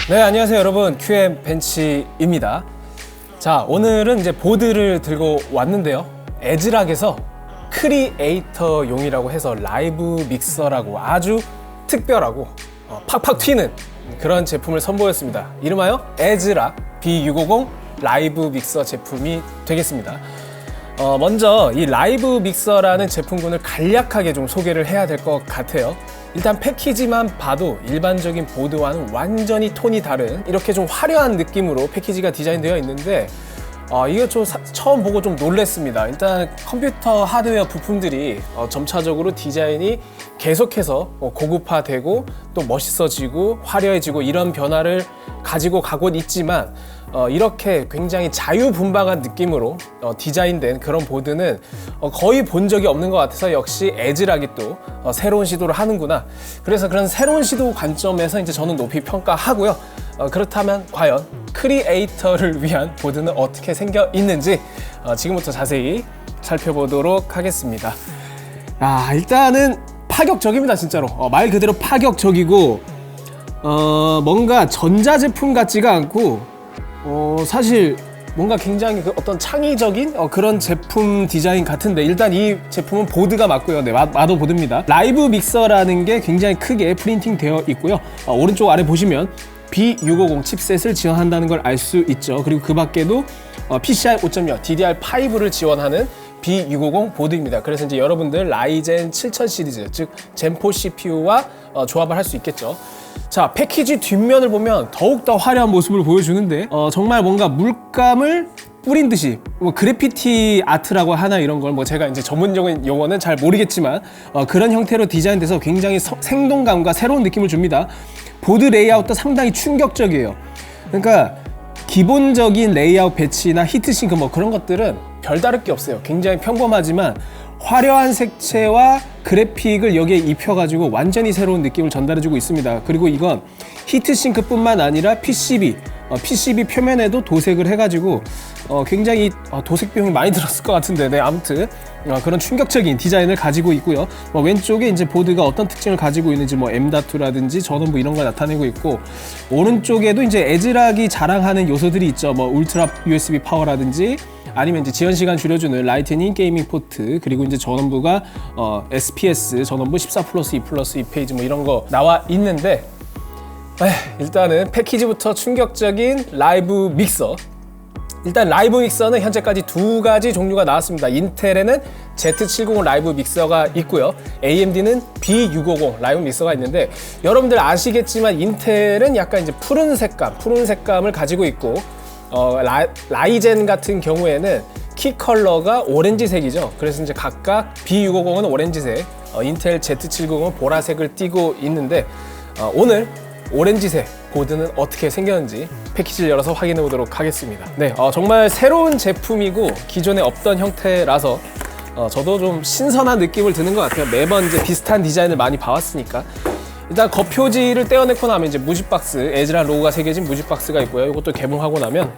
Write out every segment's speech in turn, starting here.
네, 안녕하세요 여러분, QM 벤치입니다. 자, 오늘은 이제 보드를 들고 왔는데요, 에즈락에서 크리에이터용이라고 해서 라이브 믹서라고 아주 특별하고 팍팍 튀는 그런 제품을 선보였습니다. 이름하여 에즈락 B650 라이브 믹서 제품이 되겠습니다. 먼저 이 라이브 믹서라는 제품군을 간략하게 좀 소개를 해야 될 것 같아요. 일단 패키지만 봐도 일반적인 보드와는 완전히 톤이 다른 이렇게 좀 화려한 느낌으로 패키지가 디자인되어 있는데 이게 좀 처음 보고 좀 놀랬습니다. 일단 컴퓨터 하드웨어 부품들이 점차적으로 디자인이 계속해서 고급화되고 또 멋있어지고 화려해지고 이런 변화를 가지고 가곤 있지만 이렇게 굉장히 자유분방한 느낌으로 디자인된 그런 보드는 거의 본 적이 없는 것 같아서 역시 에즈락이 또 새로운 시도를 하는구나. 그래서 그런 새로운 시도 관점에서 이제 저는 높이 평가하고요. 그렇다면 과연 크리에이터를 위한 보드는 어떻게 생겨 있는지 지금부터 자세히 살펴보도록 하겠습니다. 일단은 파격적입니다, 진짜로. 말 그대로 파격적이고 뭔가 전자제품 같지가 않고 사실 뭔가 굉장히 어떤 창의적인 그런 제품 디자인 같은데, 일단 이 제품은 보드가 맞고요. 네, 마도 보드입니다. 라이브 믹서라는 게 굉장히 크게 프린팅 되어 있고요. 오른쪽 아래 보시면 B650 칩셋을 지원한다는 걸 알 수 있죠. 그리고 그 밖에도 PCI 5.0, DDR5를 지원하는 B650 보드입니다. 그래서 이제 여러분들 라이젠 7000 시리즈, 즉 젠4 CPU와 조합을 할 수 있겠죠. 자, 패키지 뒷면을 보면 더욱더 화려한 모습을 보여주는데 정말 뭔가 물감을 뿌린 듯이 그래피티 아트라고 하나, 이런 걸 제가 이제 전문적인 용어는 잘 모르겠지만 그런 형태로 디자인돼서 굉장히 생동감과 새로운 느낌을 줍니다. 보드 레이아웃도 상당히 충격적이에요. 그러니까 기본적인 레이아웃 배치나 히트싱크 그런 것들은 별다를 게 없어요. 굉장히 평범하지만 화려한 색채와 그래픽을 여기에 입혀가지고 완전히 새로운 느낌을 전달해주고 있습니다. 그리고 이건 히트싱크뿐만 아니라 PCB 표면에도 도색을 해가지고 굉장히 도색 비용이 많이 들었을 것 같은데, 네, 아무튼 그런 충격적인 디자인을 가지고 있고요. 왼쪽에 이제 보드가 어떤 특징을 가지고 있는지 M.2라든지 전원부 이런 걸 나타내고 있고, 오른쪽에도 이제 에즈락이 자랑하는 요소들이 있죠. 울트라 USB 파워라든지 아니면 이제 지연 시간 줄여주는 라이트닝 게이밍 포트, 그리고 이제 전원부가 SPS 전원부 14+2+2 페이지 이런 거 나와 있는데, 일단은 패키지부터 충격적인 라이브 믹서. 일단 라이브 믹서는 현재까지 두 가지 종류가 나왔습니다. 인텔에는 Z750 라이브 믹서가 있고요. AMD는 B650 라이브 믹서가 있는데, 여러분들 아시겠지만 인텔은 약간 이제 푸른 색감을 가지고 있고, 라이젠 같은 경우에는 키 컬러가 오렌지색이죠. 그래서 이제 각각 B650은 오렌지색, 인텔 Z750은 보라색을 띠고 있는데, 오늘 오렌지색 보드는 어떻게 생겼는지 패키지를 열어서 확인해 보도록 하겠습니다. 네, 정말 새로운 제품이고 기존에 없던 형태라서 저도 좀 신선한 느낌을 드는 것 같아요. 매번 이제 비슷한 디자인을 많이 봐왔으니까. 일단 겉표지를 떼어내고 나면 이제 무지박스, 에즈락 로고가 새겨진 무지박스가 있고요. 이것도 개봉하고 나면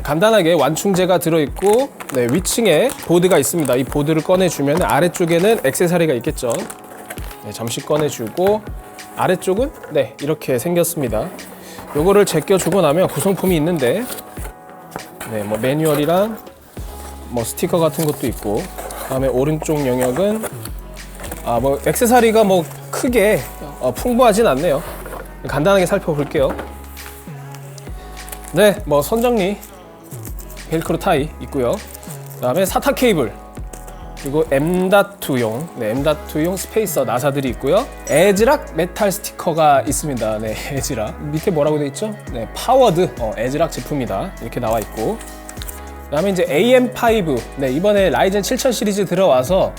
간단하게 완충제가 들어있고, 네, 위층에 보드가 있습니다. 이 보드를 꺼내주면 아래쪽에는 액세서리가 있겠죠. 네, 잠시 꺼내주고, 아래쪽은 네, 이렇게 생겼습니다. 요거를 제껴주고 나면 구성품이 있는데, 네, 매뉴얼이랑 스티커 같은 것도 있고, 그다음에 오른쪽 영역은 액세서리가 크게 풍부하진 않네요. 간단하게 살펴볼게요. 네, 선정리 벨크로 타이 있고요. 그다음에 사타 케이블, 그리고 M.2용, M.2용 스페이서 나사들이 있고요. 에즈락 메탈 스티커가 있습니다. 네, 에즈락 밑에 뭐라고 되어 있죠? 네, 파워드 에즈락 제품이다 이렇게 나와 있고, 그다음에 이제 AM5, 네, 이번에 라이젠 7000 시리즈 들어와서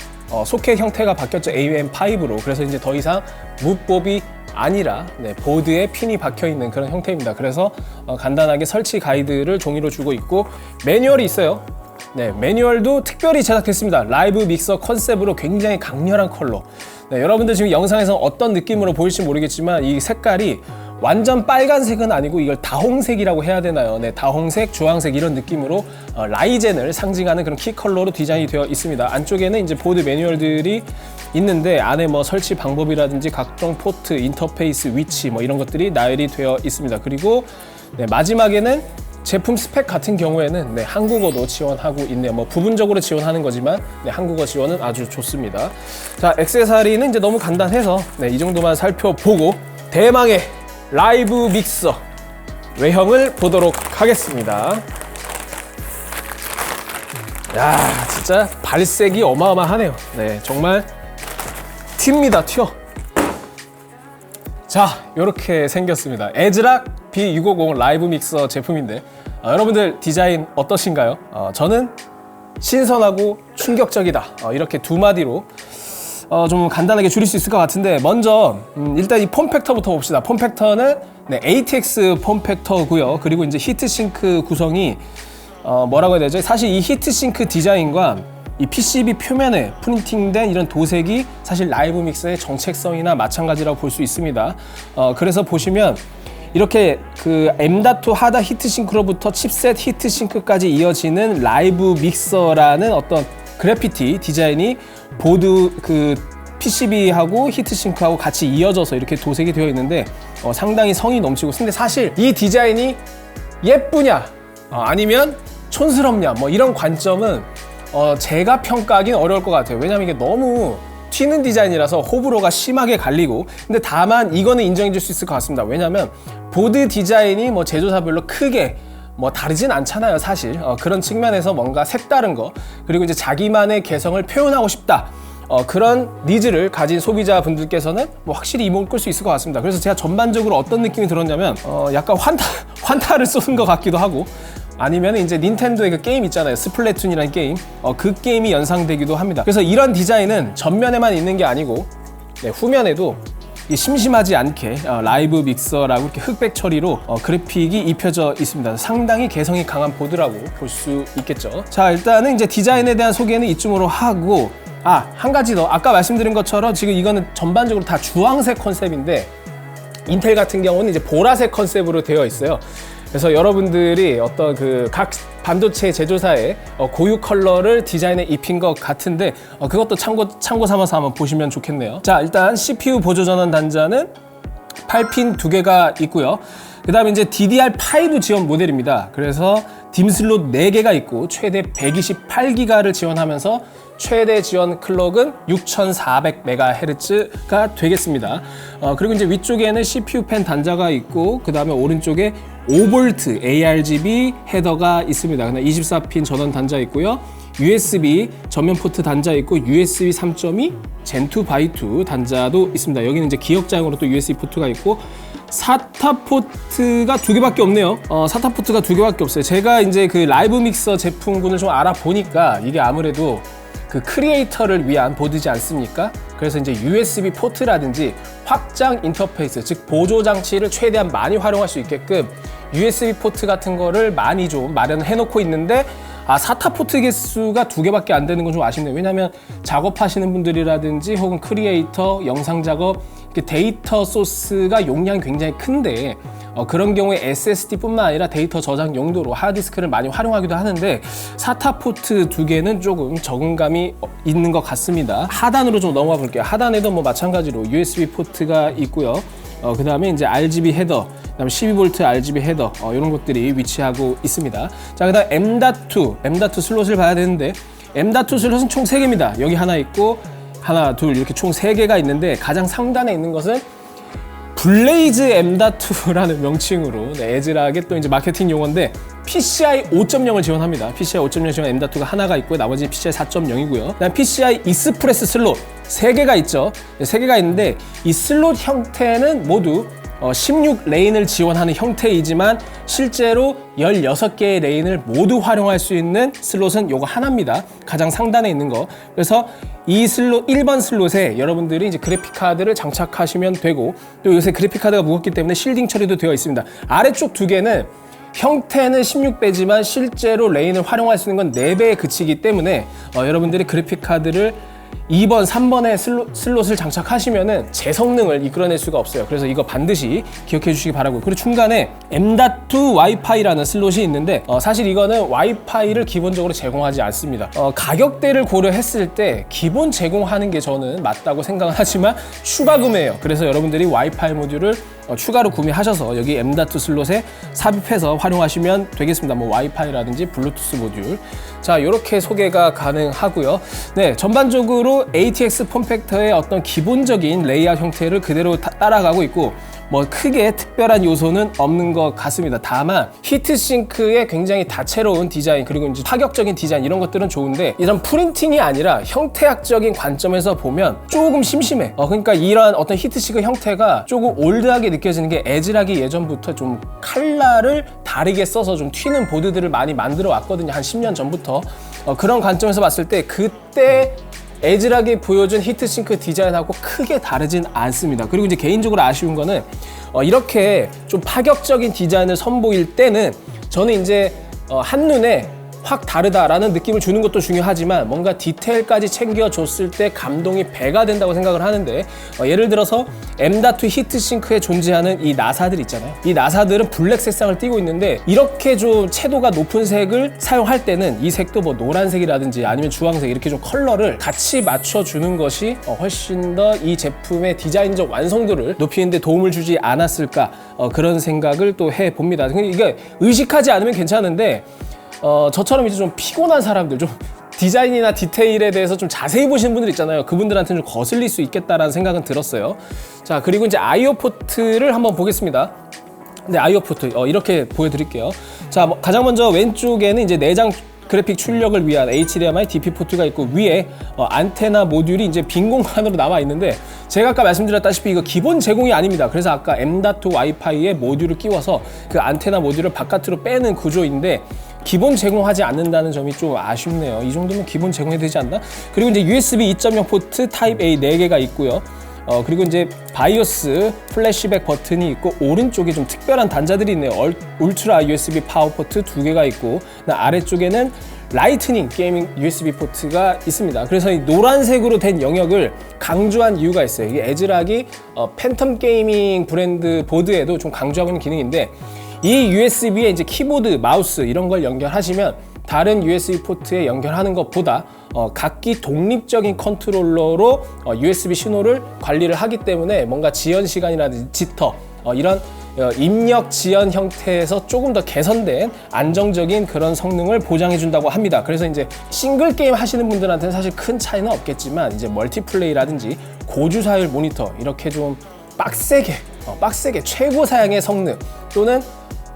소켓 형태가 바뀌었죠. AM5로. 그래서 이제 더 이상 무법이 아니라 네, 보드에 핀이 박혀 있는 그런 형태입니다. 그래서 간단하게 설치 가이드를 종이로 주고 있고 매뉴얼이 있어요. 네, 매뉴얼도 특별히 제작됐습니다. 라이브 믹서 컨셉으로 굉장히 강렬한 컬러. 네, 여러분들 지금 영상에서 어떤 느낌으로 보일지 모르겠지만 이 색깔이 완전 빨간색은 아니고 이걸 다홍색이라고 해야 되나요? 네, 다홍색, 주황색 이런 느낌으로 라이젠을 상징하는 그런 키 컬러로 디자인이 되어 있습니다. 안쪽에는 이제 보드 매뉴얼들이 있는데 안에 뭐 설치 방법이라든지 각종 포트, 인터페이스, 위치 뭐 이런 것들이 나열이 되어 있습니다. 그리고 네, 마지막에는 제품 스펙 같은 경우에는 네, 한국어도 지원하고 있네요. 뭐 부분적으로 지원하는 거지만 네, 한국어 지원은 아주 좋습니다. 자, 액세서리는 이제 너무 간단해서 네, 이 정도만 살펴보고 대망의 라이브 믹서 외형을 보도록 하겠습니다. 야, 진짜 발색이 어마어마하네요. 네, 정말 튑니다, 튀어. 자, 이렇게 생겼습니다. 에즈락 B650 라이브 믹서 제품인데 여러분들 디자인 어떠신가요? 저는 신선하고 충격적이다. 이렇게 두 마디로 좀 간단하게 줄일 수 있을 것 같은데 먼저 일단 이 폼팩터부터 봅시다. 폼팩터는 네, ATX 폼팩터고요. 그리고 이제 히트싱크 구성이 뭐라고 해야 되죠? 사실 이 히트싱크 디자인과 이 PCB 표면에 프린팅된 이런 도색이 사실 라이브 믹서의 정체성이나 마찬가지라고 볼 수 있습니다. 그래서 보시면 이렇게 그 M.2 하다 히트싱크로부터 칩셋 히트싱크까지 이어지는 라이브 믹서라는 어떤 그래피티 디자인이 보드 그 PCB하고 히트싱크하고 같이 이어져서 이렇게 도색이 되어 있는데 상당히 성이 넘치고, 근데 사실 이 디자인이 예쁘냐 아니면 촌스럽냐 뭐 이런 관점은 제가 평가하기는 어려울 것 같아요. 왜냐면 이게 너무 튀는 디자인이라서 호불호가 심하게 갈리고, 근데 다만 이거는 인정해 줄 수 있을 것 같습니다. 왜냐면 보드 디자인이 뭐 제조사별로 크게 뭐 다르진 않잖아요, 사실. 그런 측면에서 뭔가 색다른 거, 그리고 이제 자기만의 개성을 표현하고 싶다, 그런 니즈를 가진 소비자분들께서는 뭐 확실히 이목을 끌 수 있을 것 같습니다. 그래서 제가 전반적으로 어떤 느낌이 들었냐면 약간 환타를 쏘는 것 같기도 하고, 아니면 이제 닌텐도의 그 게임 있잖아요, 스플래툰이라는 게임, 그 게임이 연상되기도 합니다. 그래서 이런 디자인은 전면에만 있는 게 아니고 네, 후면에도 심심하지 않게 라이브 믹서라고 이렇게 흑백 처리로 그래픽이 입혀져 있습니다. 상당히 개성이 강한 보드라고 볼 수 있겠죠. 자, 일단은 이제 디자인에 대한 소개는 이쯤으로 하고, 한 가지 더, 아까 말씀드린 것처럼 지금 이거는 전반적으로 다 주황색 컨셉인데 인텔 같은 경우는 이제 보라색 컨셉으로 되어 있어요. 그래서 여러분들이 어떤 그 각 반도체 제조사의 고유 컬러를 디자인에 입힌 것 같은데 그것도 참고 삼아서 한번 보시면 좋겠네요. 자, 일단 CPU 보조 전원 단자는 8핀 2개가 있고요. 그 다음에 이제 DDR5 지원 모델입니다. 그래서 딤 슬롯 4개가 있고 최대 128기가를 지원하면서 최대 지원 클럭은 6400MHz가 되겠습니다. 그리고 이제 위쪽에는 CPU 펜 단자가 있고, 그 다음에 오른쪽에 5V ARGB 헤더가 있습니다. 24핀 전원 단자 있고요. USB 전면 포트 단자 있고, USB 3.2 Gen2 by2 단자도 있습니다. 여기는 이제 기역자형으로 또 USB 포트가 있고, 사타 포트가 2개밖에 없네요. 사타 포트가 2개밖에 없어요. 제가 이제 그 라이브 믹서 제품군을 좀 알아보니까 이게 아무래도 그 크리에이터를 위한 보드지 않습니까? 그래서 이제 USB 포트라든지 확장 인터페이스, 즉 보조 장치를 최대한 많이 활용할 수 있게끔 USB 포트 같은 거를 많이 좀 마련해 놓고 있는데, 사타 포트 개수가 2개밖에 안 되는 건 좀 아쉽네요. 왜냐면 작업하시는 분들이라든지 혹은 크리에이터, 영상 작업, 데이터 소스가 용량이 굉장히 큰데 그런 경우에 SSD뿐만 아니라 데이터 저장 용도로 하드디스크를 많이 활용하기도 하는데 사타 포트 2개는 조금 적응감이 있는 것 같습니다. 하단으로 좀 넘어가 볼게요. 하단에도 뭐 마찬가지로 USB 포트가 있고요. 그 다음에 이제 RGB 헤더, 그 다음에 12V RGB 헤더, 이런 것들이 위치하고 있습니다. 자, 그 다음 M.2 슬롯을 봐야 되는데, M.2 슬롯은 총 3개입니다. 여기 하나 있고, 하나, 둘, 이렇게 총 3개가 있는데, 가장 상단에 있는 것은 블레이즈 M.2라는 명칭으로 에즈락의 또 이제 마케팅 용어인데, PCI 5.0을 지원합니다. PCI 5.0 지원 M.2가 하나가 있고, 나머지는 PCI 4.0이고요. 그다음 PCI 익스프레스 슬롯 3개가 있죠. 3개가 있는데 이 슬롯 형태는 모두 16 레인을 지원하는 형태이지만 실제로 16개의 레인을 모두 활용할 수 있는 슬롯은 요거 하나입니다. 가장 상단에 있는 거. 그래서 이 슬롯 1번 슬롯에 여러분들이 이제 그래픽 카드를 장착하시면 되고, 또 요새 그래픽 카드가 무겁기 때문에 실딩 처리도 되어 있습니다. 아래쪽 두 개는 형태는 16배지만 실제로 레인을 활용할 수 있는 건 4배에 그치기 때문에 여러분들이 그래픽 카드를 2번, 3번에 슬롯을 장착하시면은 제 성능을 이끌어낼 수가 없어요. 그래서 이거 반드시 기억해 주시기 바라고요. 그리고 중간에 M.2 와이파이라는 슬롯이 있는데 사실 이거는 와이파이를 기본적으로 제공하지 않습니다. 가격대를 고려했을 때 기본 제공하는 게 저는 맞다고 생각을 하지만 추가 구매예요. 그래서 여러분들이 와이파이 모듈을 추가로 구매하셔서 여기 M.2 슬롯에 삽입해서 활용하시면 되겠습니다. 뭐 와이파이라든지 블루투스 모듈. 자, 이렇게 소개가 가능하고요. 네, 전반적으로 ATX 폼팩터의 어떤 기본적인 레이아웃 형태를 그대로 따라가고 있고, 뭐 크게 특별한 요소는 없는 것 같습니다. 다만 히트싱크의 굉장히 다채로운 디자인, 그리고 이제 파격적인 디자인, 이런 것들은 좋은데 이런 프린팅이 아니라 형태학적인 관점에서 보면 조금 심심해. 그러니까 이러한 어떤 히트싱크 형태가 조금 올드하게 느껴지는 게, 에즈락이 예전부터 좀 칼라를 다르게 써서 좀 튀는 보드들을 많이 만들어 왔거든요. 한 10년 전부터. 그런 관점에서 봤을 때 그때 에즈락이 보여준 히트싱크 디자인하고 크게 다르진 않습니다. 그리고 이제 개인적으로 아쉬운 거는 이렇게 좀 파격적인 디자인을 선보일 때는 저는 이제 한눈에 확 다르다라는 느낌을 주는 것도 중요하지만 뭔가 디테일까지 챙겨줬을 때 감동이 배가 된다고 생각을 하는데, 예를 들어서 M.2 히트싱크에 존재하는 이 나사들 있잖아요. 이 나사들은 블랙 색상을 띠고 있는데 이렇게 좀 채도가 높은 색을 사용할 때는 이 색도 뭐 노란색이라든지 아니면 주황색 이렇게 좀 컬러를 같이 맞춰주는 것이 훨씬 더 이 제품의 디자인적 완성도를 높이는 데 도움을 주지 않았을까, 그런 생각을 또 해봅니다. 이게 의식하지 않으면 괜찮은데 저처럼 이제 좀 피곤한 사람들, 좀 디자인이나 디테일에 대해서 좀 자세히 보시는 분들 있잖아요. 그분들한테는 좀 거슬릴 수 있겠다라는 생각은 들었어요. 자, 그리고 이제 IO 포트를 한번 보겠습니다. 네, IO 포트 이렇게 보여드릴게요. 자, 가장 먼저 왼쪽에는 이제 내장 그래픽 출력을 위한 HDMI DP 포트가 있고, 위에 안테나 모듈이 이제 빈 공간으로 남아 있는데, 제가 아까 말씀드렸다시피 이거 기본 제공이 아닙니다. 그래서 아까 M.2 와이파이에 모듈을 끼워서 그 안테나 모듈을 바깥으로 빼는 구조인데 기본 제공하지 않는다는 점이 좀 아쉽네요. 이 정도면 기본 제공해야 되지 않나? 그리고 이제 USB 2.0 포트 타입 A 4개가 있고요. 그리고 이제 바이오스 플래시백 버튼이 있고, 오른쪽에 좀 특별한 단자들이 있네요. 울트라 USB 파워 포트 2개가 있고, 아래쪽에는 라이트닝 게이밍 USB 포트가 있습니다. 그래서 이 노란색으로 된 영역을 강조한 이유가 있어요. 이게 에즈락이 팬텀 게이밍 브랜드 보드에도 좀 강조하고 있는 기능인데, 이 USB에 이제 키보드, 마우스 이런 걸 연결하시면 다른 USB 포트에 연결하는 것보다 각기 독립적인 컨트롤러로 USB 신호를 관리를 하기 때문에 뭔가 지연 시간이라든지 지터, 이런 입력 지연 형태에서 조금 더 개선된 안정적인 그런 성능을 보장해 준다고 합니다. 그래서 이제 싱글 게임 하시는 분들한테는 사실 큰 차이는 없겠지만, 이제 멀티플레이라든지 고주사율 모니터, 이렇게 좀 빡세게 최고 사양의 성능 또는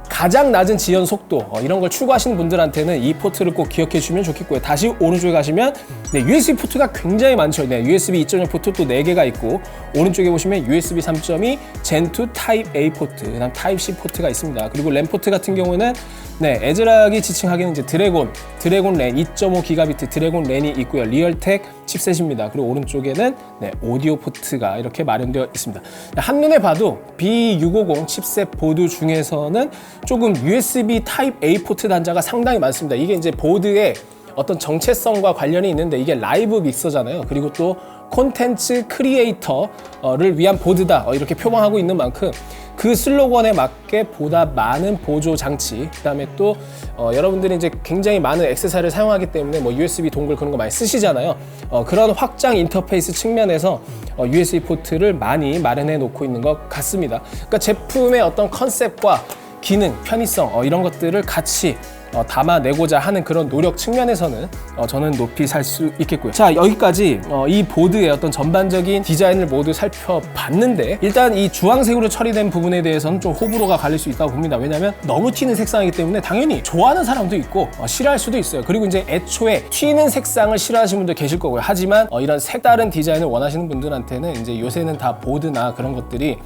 가장 낮은 지연 속도, 이런 걸 추구하시는 분들한테는 이 포트를 꼭 기억해 주시면 좋겠고요. 다시 오른쪽에 가시면 USB 포트가 굉장히 많죠. USB 2.0 포트 또 4개가 있고, 오른쪽에 보시면 USB 3.2 Gen2 타입 A 포트, 그다음 타입 C 포트가 있습니다. 그리고 램 포트 같은 경우는 에즈락이 지칭하기는 이제 드래곤 랜 2.5GB 드래곤 랜이 있고요. 리얼텍 칩셋입니다. 그리고 오른쪽에는 오디오 포트가 이렇게 마련되어 있습니다. 한눈에 봐도 B650 칩셋 보드 중에서는 조금 USB 타입 A 포트 단자가 상당히 많습니다. 이게 이제 보드의 어떤 정체성과 관련이 있는데, 이게 라이브 믹서잖아요. 그리고 또 콘텐츠 크리에이터를 위한 보드다, 이렇게 표방하고 있는 만큼 그 슬로건에 맞게 보다 많은 보조 장치, 그다음에 또 여러분들이 이제 굉장히 많은 액세서리를 사용하기 때문에 뭐 USB 동글 그런 거 많이 쓰시잖아요. 그런 확장 인터페이스 측면에서 USB 포트를 많이 마련해 놓고 있는 것 같습니다. 그러니까 제품의 어떤 컨셉과 기능, 편의성, 이런 것들을 같이 담아내고자 하는 그런 노력 측면에서는 저는 높이 살 수 있겠고요. 자, 여기까지 이 보드의 어떤 전반적인 디자인을 모두 살펴봤는데, 일단 이 주황색으로 처리된 부분에 대해서는 좀 호불호가 갈릴 수 있다고 봅니다. 왜냐하면 너무 튀는 색상이기 때문에 당연히 좋아하는 사람도 있고 싫어할 수도 있어요. 그리고 이제 애초에 튀는 색상을 싫어하시는 분도 계실 거고요. 하지만 이런 색다른 디자인을 원하시는 분들한테는 이제 요새는 다 보드나 그런 것들이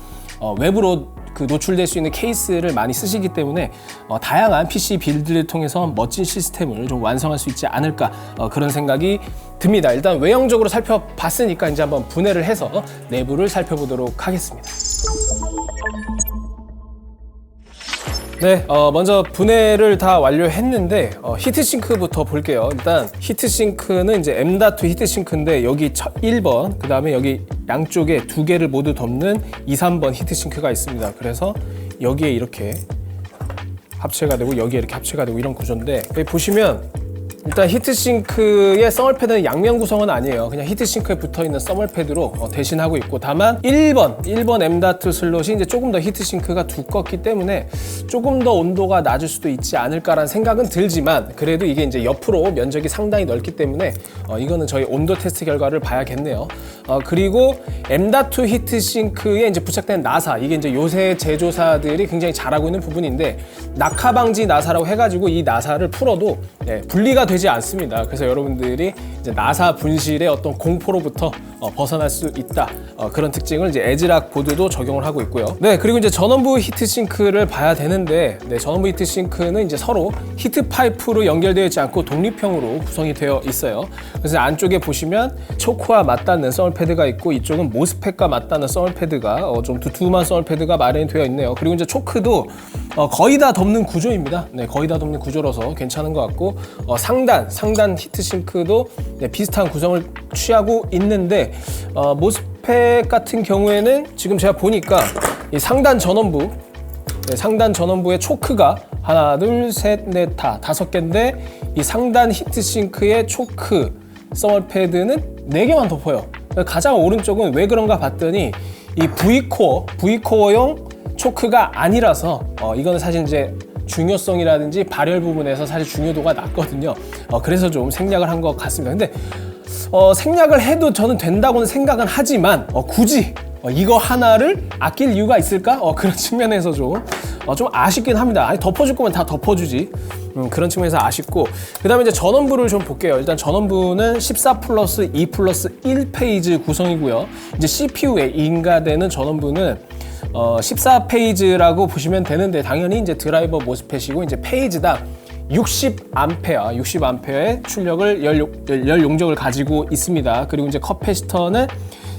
외부로 그 노출될 수 있는 케이스를 많이 쓰시기 때문에 다양한 PC 빌드를 통해서 멋진 시스템을 좀 완성할 수 있지 않을까 그런 생각이 듭니다. 일단 외형적으로 살펴봤으니까 이제 한번 분해를 해서 내부를 살펴보도록 하겠습니다. 네, 먼저 분해를 다 완료했는데 히트싱크부터 볼게요. 일단 히트싱크는 이제 M.2 히트싱크인데 여기 1번, 그 다음에 여기 양쪽에 두 개를 모두 덮는 2, 3번 히트싱크가 있습니다. 그래서 여기에 이렇게 합체가 되고 여기에 이렇게 합체가 되고 이런 구조인데, 여기 보시면 일단 히트싱크의 써멀패드는 양면 구성은 아니에요. 그냥 히트싱크에 붙어있는 써멀패드로 대신하고 있고, 다만 1번 M.2 슬롯이 이제 조금 더 히트싱크가 두껍기 때문에 조금 더 온도가 낮을 수도 있지 않을까라는 생각은 들지만, 그래도 이게 이제 옆으로 면적이 상당히 넓기 때문에 이거는 저희 온도 테스트 결과를 봐야겠네요. 그리고 M.2 히트싱크에 이제 부착된 나사, 이게 이제 요새 제조사들이 굉장히 잘하고 있는 부분인데, 낙하 방지 나사라고 해가지고 이 나사를 풀어도 분리가 되지 않습니다. 그래서 여러분들이 이제 나사 분실의 어떤 공포로부터 벗어날 수 있다. 그런 특징을 이제 에즈락 보드도 적용을 하고 있고요. 네, 그리고 이제 전원부 히트싱크를 봐야 되는데, 전원부 히트싱크는 이제 서로 히트 파이프로 연결되어 있지 않고 독립형으로 구성이 되어 있어요. 그래서 안쪽에 보시면 초크와 맞닿는 써멀패드가 있고, 이쪽은 모스펫과 맞닿는 써멀패드가 좀 두툼한 써멀패드가 마련이 되어 있네요. 그리고 이제 초크도 거의 다 덮는 구조입니다. 네, 거의 다 덮는 구조라서 괜찮은 것 같고, 상단 히트싱크도 비슷한 구성을 취하고 있는데, 모스펫 같은 경우에는 지금 제가 보니까 이 상단 전원부의 초크가 하나, 둘, 셋, 넷, 다섯 개인데, 이 상단 히트싱크의 초크 써멀패드는 4개만 덮어요. 가장 오른쪽은 왜 그런가 봤더니 이 V코어용 초크가 아니라서 이거는 사실 이제 중요성이라든지 발열 부분에서 사실 중요도가 낮거든요. 그래서 좀 생략을 한 것 같습니다. 근데 생략을 해도 저는 된다고는 생각은 하지만 굳이 이거 하나를 아낄 이유가 있을까? 그런 측면에서 좀 아쉽긴 합니다. 아니, 덮어줄 거면 다 덮어주지. 그런 측면에서 아쉽고, 그 다음에 이제 전원부를 좀 볼게요. 일단 전원부는 14+2+1 페이지 구성이고요. 이제 CPU에 인가되는 전원부는 14페이지라고 보시면 되는데, 당연히 이제 드라이버 모스펫이고, 이제 페이지당 60A의 출력을 열 용적을 가지고 있습니다. 그리고 이제 커패시터는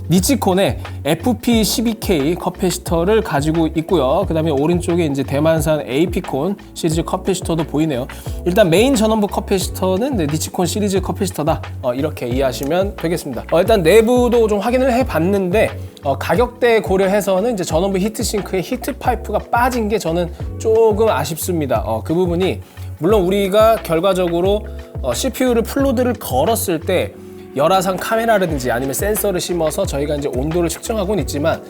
니치콘의 FP12K 커패시터를 가지고 있고요. 그 다음에 오른쪽에 이제 대만산 AP콘 시리즈 커패시터도 보이네요. 일단 메인 전원부 커패시터는 니치콘 시리즈 커패시터다. 이렇게 이해하시면 되겠습니다. 일단 내부도 좀 확인을 해봤는데, 가격대 고려해서는 이제 전원부 히트싱크에 히트 파이프가 빠진 게 저는 조금 아쉽습니다. 그 부분이 물론 우리가 결과적으로 CPU를 풀로드를 걸었을 때 열화상 카메라라든지 아니면 센서를 심어서 저희가 이제 온도를 측정하고는 있지만,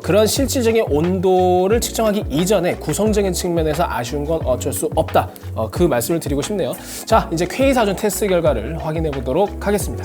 그런 실질적인 온도를 측정하기 이전에 구성적인 측면에서 아쉬운 건 어쩔 수 없다. 그 말씀을 드리고 싶네요. 자, 이제 K4전 테스트 결과를 확인해 보도록 하겠습니다.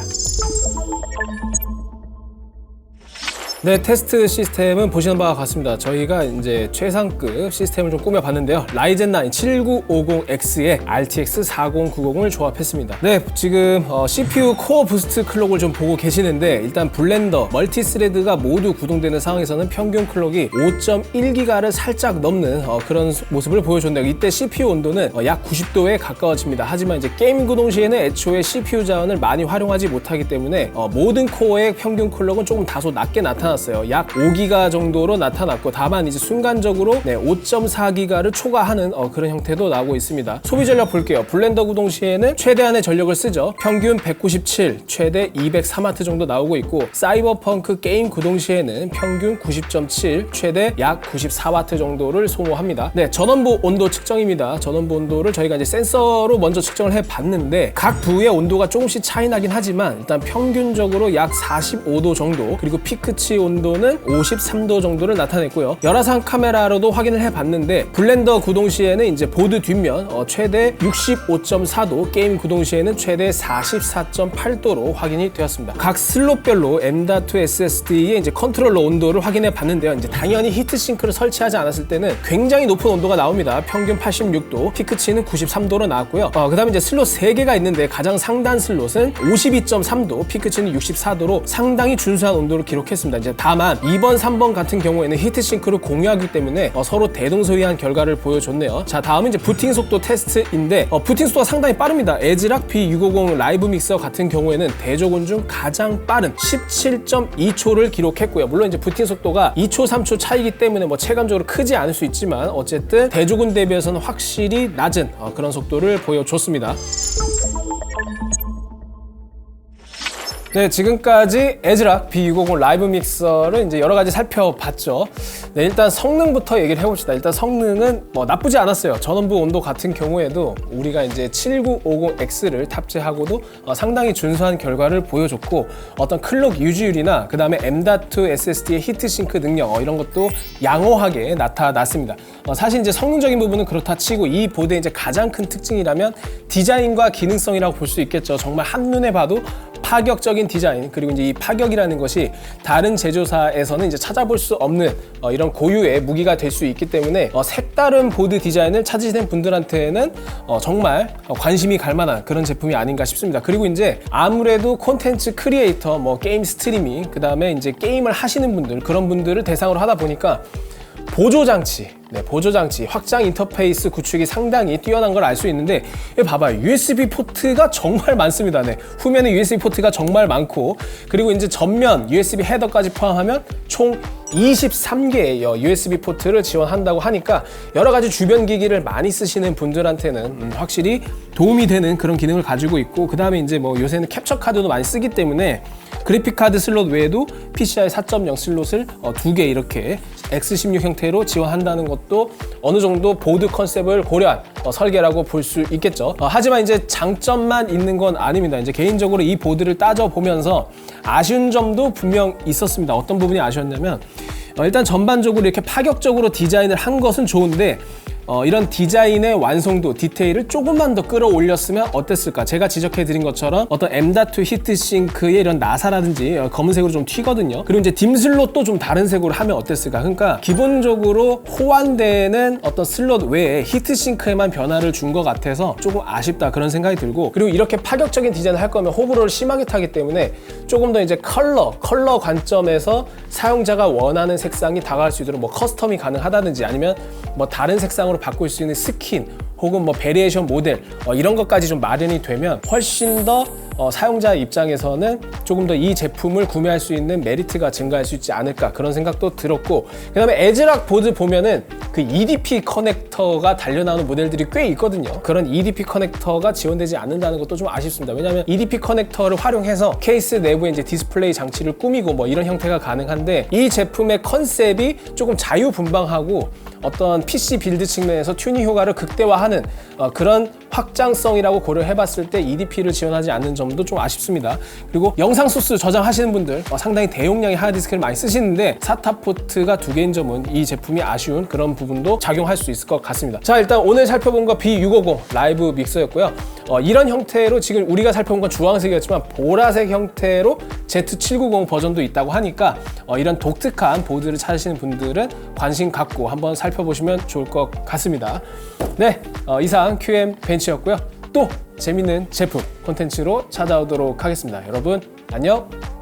네, 테스트 시스템은 보시는 바와 같습니다. 저희가 이제 최상급 시스템을 좀 꾸며봤는데요. 라이젠 9 7950X에 RTX 4090을 조합했습니다. 네, 지금 CPU 코어 부스트 클럭을 좀 보고 계시는데, 일단 블렌더, 멀티스레드가 모두 구동되는 상황에서는 평균 클럭이 5.1기가를 살짝 넘는 그런 모습을 보여줬네요. 이때 CPU 온도는 약 90도에 가까워집니다. 하지만 이제 게임 구동 시에는 애초에 CPU 자원을 많이 활용하지 못하기 때문에 모든 코어의 평균 클럭은 조금 다소 낮게 나타났어요. 약 5기가 정도로 나타났고, 다만 이제 순간적으로 5.4기가를 초과하는 그런 형태도 나오고 있습니다. 소비 전력 볼게요. 블렌더 구동 시에는 최대한의 전력을 쓰죠. 평균 197, 최대 203W 정도 나오고 있고, 사이버펑크 게임 구동 시에는 평균 90.7, 최대 약 94W 정도를 소모합니다. 네, 전원부 온도 측정입니다. 전원부 온도를 저희가 이제 센서로 먼저 측정을 해봤는데, 각 부의 온도가 조금씩 차이 나긴 하지만 일단 평균적으로 약 45도 정도, 그리고 피크치 온도는 53도 정도를 나타냈고요. 열화상 카메라로도 확인을 해봤는데, 블렌더 구동 시에는 이제 보드 뒷면 최대 65.4도, 게임 구동 시에는 최대 44.8도로 확인이 되었습니다. 각 슬롯별로 M.2 SSD의 이제 컨트롤러 온도를 확인해 봤는데요. 이제 당연히 히트싱크를 설치하지 않았을 때는 굉장히 높은 온도가 나옵니다. 평균 86도, 피크치는 93도로 나왔고요. 그 다음에 이제 슬롯 3개가 있는데, 가장 상단 슬롯은 52.3도, 피크치는 64도로 상당히 준수한 온도를 기록했습니다. 이제 다만 2번, 3번 같은 경우에는 히트싱크를 공유하기 때문에 서로 대동소이한 결과를 보여줬네요. 자, 다음은 이제 부팅 속도 테스트인데 부팅 속도가 상당히 빠릅니다. 에즈락 B650 라이브 믹서 같은 경우에는 대조군 중 가장 빠른 17.2초를 기록했고요. 물론 이제 부팅 속도가 2초, 3초 차이기 때문에 뭐 체감적으로 크지 않을 수 있지만 어쨌든 대조군 대비해서는 확실히 낮은 그런 속도를 보여줬습니다. 네, 지금까지 에즈락 B650 라이브 믹서를 이제 여러 가지 살펴봤죠. 네, 일단 성능부터 얘기를 해봅시다. 일단 성능은 뭐 나쁘지 않았어요. 전원부 온도 같은 경우에도 우리가 이제 7950X를 탑재하고도 상당히 준수한 결과를 보여줬고, 어떤 클럭 유지율이나 그 다음에 M.2 SSD의 히트싱크 능력 이런 것도 양호하게 나타났습니다. 사실 이제 성능적인 부분은 그렇다 치고 이 보드의 이제 가장 큰 특징이라면 디자인과 기능성이라고 볼 수 있겠죠. 정말 한눈에 봐도 파격적인 디자인, 그리고 이제 이 파격이라는 것이 다른 제조사에서는 이제 찾아볼 수 없는 이런 고유의 무기가 될 수 있기 때문에 색다른 보드 디자인을 찾으시는 분들한테는 정말 관심이 갈 만한 그런 제품이 아닌가 싶습니다. 그리고 이제 아무래도 콘텐츠 크리에이터, 뭐 게임 스트리밍, 그 다음에 이제 게임을 하시는 분들, 그런 분들을 대상으로 하다 보니까 보조장치, 보조장치, 확장 인터페이스 구축이 상당히 뛰어난 걸 알 수 있는데, 봐봐요. USB 포트가 정말 많습니다. 후면에 USB 포트가 정말 많고, 그리고 이제 전면 USB 헤더까지 포함하면 총 23개의 USB 포트를 지원한다고 하니까 여러 가지 주변 기기를 많이 쓰시는 분들한테는 확실히 도움이 되는 그런 기능을 가지고 있고, 그 다음에 이제 뭐 요새는 캡처 카드도 많이 쓰기 때문에 그래픽 카드 슬롯 외에도 PCI 4.0 슬롯을 2개 이렇게 X16 형태로 지원한다는 것도 어느 정도 보드 컨셉을 고려한 설계라고 볼 수 있겠죠. 하지만 이제 장점만 있는 건 아닙니다. 이제 개인적으로 이 보드를 따져보면서 아쉬운 점도 분명 있었습니다. 어떤 부분이 아쉬웠냐면, 일단 전반적으로 이렇게 파격적으로 디자인을 한 것은 좋은데 이런 디자인의 완성도, 디테일을 조금만 더 끌어올렸으면 어땠을까? 제가 지적해드린 것처럼 어떤 M.2 히트싱크의 이런 나사라든지 검은색으로 좀 튀거든요. 그리고 이제 딤 슬롯도 좀 다른 색으로 하면 어땠을까? 그러니까 기본적으로 호환되는 어떤 슬롯 외에 히트싱크에만 변화를 준 것 같아서 조금 아쉽다, 그런 생각이 들고, 그리고 이렇게 파격적인 디자인을 할 거면 호불호를 심하게 타기 때문에 조금 더 이제 컬러 관점에서 사용자가 원하는 색상이 다가갈 수 있도록 뭐 커스텀이 가능하다든지, 아니면 뭐 다른 색상으로 바꿀 수 있는 스킨 혹은 뭐 베리에이션 모델 이런 것까지 좀 마련이 되면 훨씬 더 사용자 입장에서는 조금 더 이 제품을 구매할 수 있는 메리트가 증가할 수 있지 않을까, 그런 생각도 들었고, 그 다음에 에즈락 보드 보면은 그 EDP 커넥터가 달려나오는 모델들이 꽤 있거든요. 그런 EDP 커넥터가 지원되지 않는다는 것도 좀 아쉽습니다. 왜냐하면 EDP 커넥터를 활용해서 케이스 내부에 이제 디스플레이 장치를 꾸미고 뭐 이런 형태가 가능한데, 이 제품의 컨셉이 조금 자유분방하고 어떤 PC 빌드 측면에서 튜닝 효과를 극대화하는 그런 확장성이라고 고려해봤을 때 EDP를 지원하지 않는 점도 좀 아쉽습니다. 그리고 영상 소스 저장하시는 분들 상당히 대용량의 하드디스크를 많이 쓰시는데 SATA 포트가 2개인 점은 이 제품이 아쉬운 그런 부분도 작용할 수 있을 것 같습니다. 자, 일단 오늘 살펴본 거 B650 라이브 믹서였고요. 이런 형태로 지금 우리가 살펴본 건 주황색이었지만 보라색 형태로 Z790 버전도 있다고 하니까 이런 독특한 보드를 찾으시는 분들은 관심 갖고 한번 살펴보시면 좋을 것 같습니다. 네, 이상 QM 벤치였고요. 또 재밌는 제품 콘텐츠로 찾아오도록 하겠습니다. 여러분 안녕.